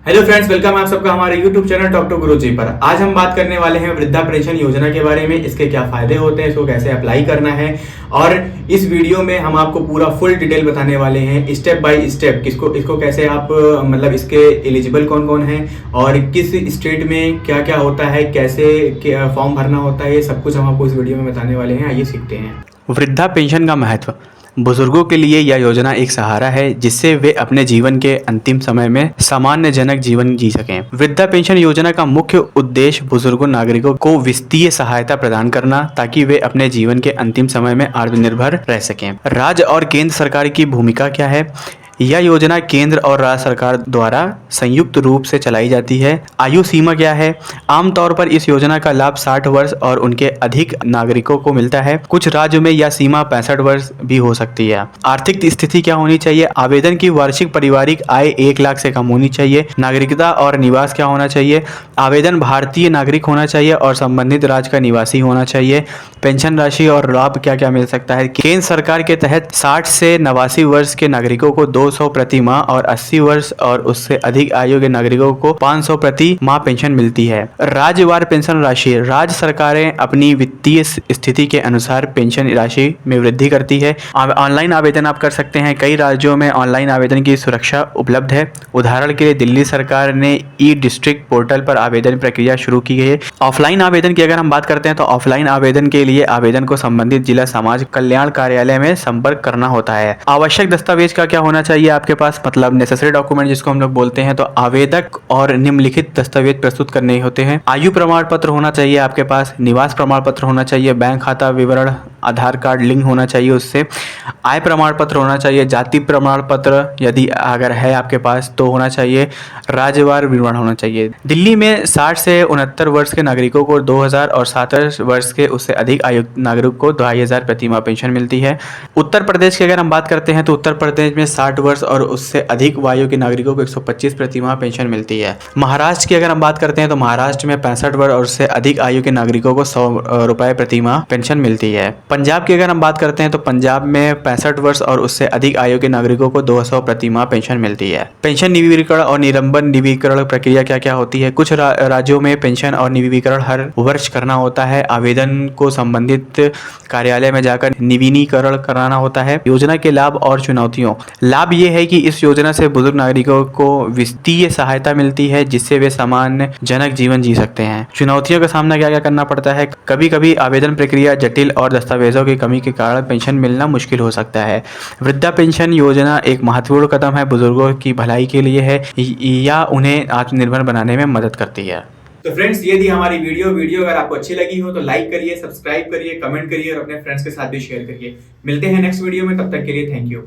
Hello friends, welcome आप सबका हमारे यूट्यूब चैनल टॉक टू गुरुजी पर। आज हम बात करने वाले हैं वृद्धा पेंशन योजना के बारे में। इसके क्या फायदे होते हैं, इसको कैसे अप्लाई करना है, और इस वीडियो में हम आपको पूरा फुल डिटेल बताने वाले हैं, स्टेप बाय स्टेप। इसको कैसे आप मतलब इसके एलिजिबल कौन कौन है और किस स्टेट में क्या क्या होता है, कैसे फॉर्म भरना होता है, ये सब कुछ हम आपको इस वीडियो में बताने वाले हैं। आइए सीखते हैं। वृद्धा पेंशन का महत्व। बुजुर्गों के लिए यह योजना एक सहारा है जिससे वे अपने जीवन के अंतिम समय में सम्मानजनक जीवन जी सकें। वृद्धा पेंशन योजना का मुख्य उद्देश्य बुजुर्गों नागरिकों को वित्तीय सहायता प्रदान करना ताकि वे अपने जीवन के अंतिम समय में आत्मनिर्भर रह सकें। राज्य और केंद्र सरकार की भूमिका क्या है? यह योजना केंद्र और राज्य सरकार द्वारा संयुक्त रूप से चलाई जाती है। आयु सीमा क्या है? आमतौर पर इस योजना का लाभ 60 वर्ष और उनके अधिक नागरिकों को मिलता है। कुछ राज्यों में यह सीमा 65 वर्ष भी हो सकती है। आर्थिक स्थिति क्या होनी चाहिए? आवेदन की वार्षिक पारिवारिक आय 1 लाख से कम होनी चाहिए। नागरिकता और निवास क्या होना चाहिए? आवेदन भारतीय नागरिक होना चाहिए और संबंधित राज्य का निवासी होना चाहिए। पेंशन राशि और लाभ क्या क्या मिल सकता है? केंद्र सरकार के तहत 60 से 89 वर्ष के नागरिकों को 200 प्रति माह और 80 वर्ष और उससे अधिक आयु के नागरिकों को 500 प्रति माह पेंशन मिलती है। राज्यवार पेंशन राशि। राज्य सरकारें अपनी वित्तीय स्थिति के अनुसार पेंशन राशि में वृद्धि करती है। ऑनलाइन आवेदन आप कर सकते हैं। कई राज्यों में ऑनलाइन आवेदन की सुरक्षा उपलब्ध है। उदाहरण के लिए दिल्ली सरकार ने ई डिस्ट्रिक्ट पोर्टल पर आवेदन प्रक्रिया शुरू की है। ऑफलाइन आवेदन की अगर हम बात करते हैं तो ऑफलाइन आवेदन के लिए आवेदन को संबंधित जिला समाज कल्याण कार्यालय में संपर्क करना होता है। आवश्यक दस्तावेज का क्या होना चाहिए आपके पास, मतलब नेसेसरी डॉक्यूमेंट जिसको हम लोग बोलते हैं, तो आवेदक और निम्नलिखित दस्तावेज प्रस्तुत करने होते हैं। आयु प्रमाण पत्र होना चाहिए आपके पास, निवास प्रमाण पत्र होना चाहिए, बैंक खाता विवरण, आधार कार्ड लिंक होना चाहिए उससे, आय प्रमाण पत्र होना चाहिए, जाति प्रमाण पत्र यदि अगर है आपके पास तो होना चाहिए, राज्यवार विवरण होना चाहिए। दिल्ली में 60 से 69 वर्ष के नागरिकों को 2000 और 67 वर्ष के उससे अधिक आयु नागरिक को 2500 प्रति माह पेंशन मिलती है। उत्तर प्रदेश की अगर हम बात करते हैं तो उत्तर प्रदेश में 60 वर्ष और उससे अधिक आयु के नागरिकों को 125 प्रति माह पेंशन मिलती है। महाराष्ट्र की अगर हम बात करते हैं तो महाराष्ट्र में 65 वर्ष और उससे अधिक आयु के नागरिकों को 100 रुपए प्रति माह पेंशन मिलती है। पंजाब की अगर हम बात करते हैं तो पंजाब में 65 वर्ष और उससे अधिक आयु के नागरिकों को 200 प्रति माह पेंशन मिलती है। पेंशन नवीनीकरण और निलंबन नवीनीकरण प्रक्रिया क्या क्या होती है? कुछ राज्यों में पेंशन और नवीनीकरण हर वर्ष करना होता है। आवेदन को संबंधित कार्यालय में जाकर नवीनीकरण कराना होता है। योजना के लाभ और चुनौतियों। लाभ ये है कि इस योजना से बुजुर्ग नागरिकों को वित्तीय सहायता मिलती है जिससे वे सम्मानजनक जीवन जी सकते हैं। चुनौतियों का सामना क्या क्या करना पड़ता है? कभी कभी आवेदन प्रक्रिया जटिल और दस्तावेजों की कमी के कारण पेंशन मिलना मुश्किल हो सकता है। वृद्धा पेंशन योजना एक महत्वपूर्ण कदम है, बुजुर्गों की भलाई के लिए है या उन्हें आत्मनिर्भर बनाने में मदद करती है। तो फ्रेंड्स, ये थी हमारी वीडियो अगर आपको अच्छी लगी हो तो लाइक करिए, सब्सक्राइब करिए, कमेंट करिए और अपने फ्रेंड्स के साथ भी शेयर करिए। मिलते हैं नेक्स्ट वीडियो में, तब तक के लिए थैंक यू।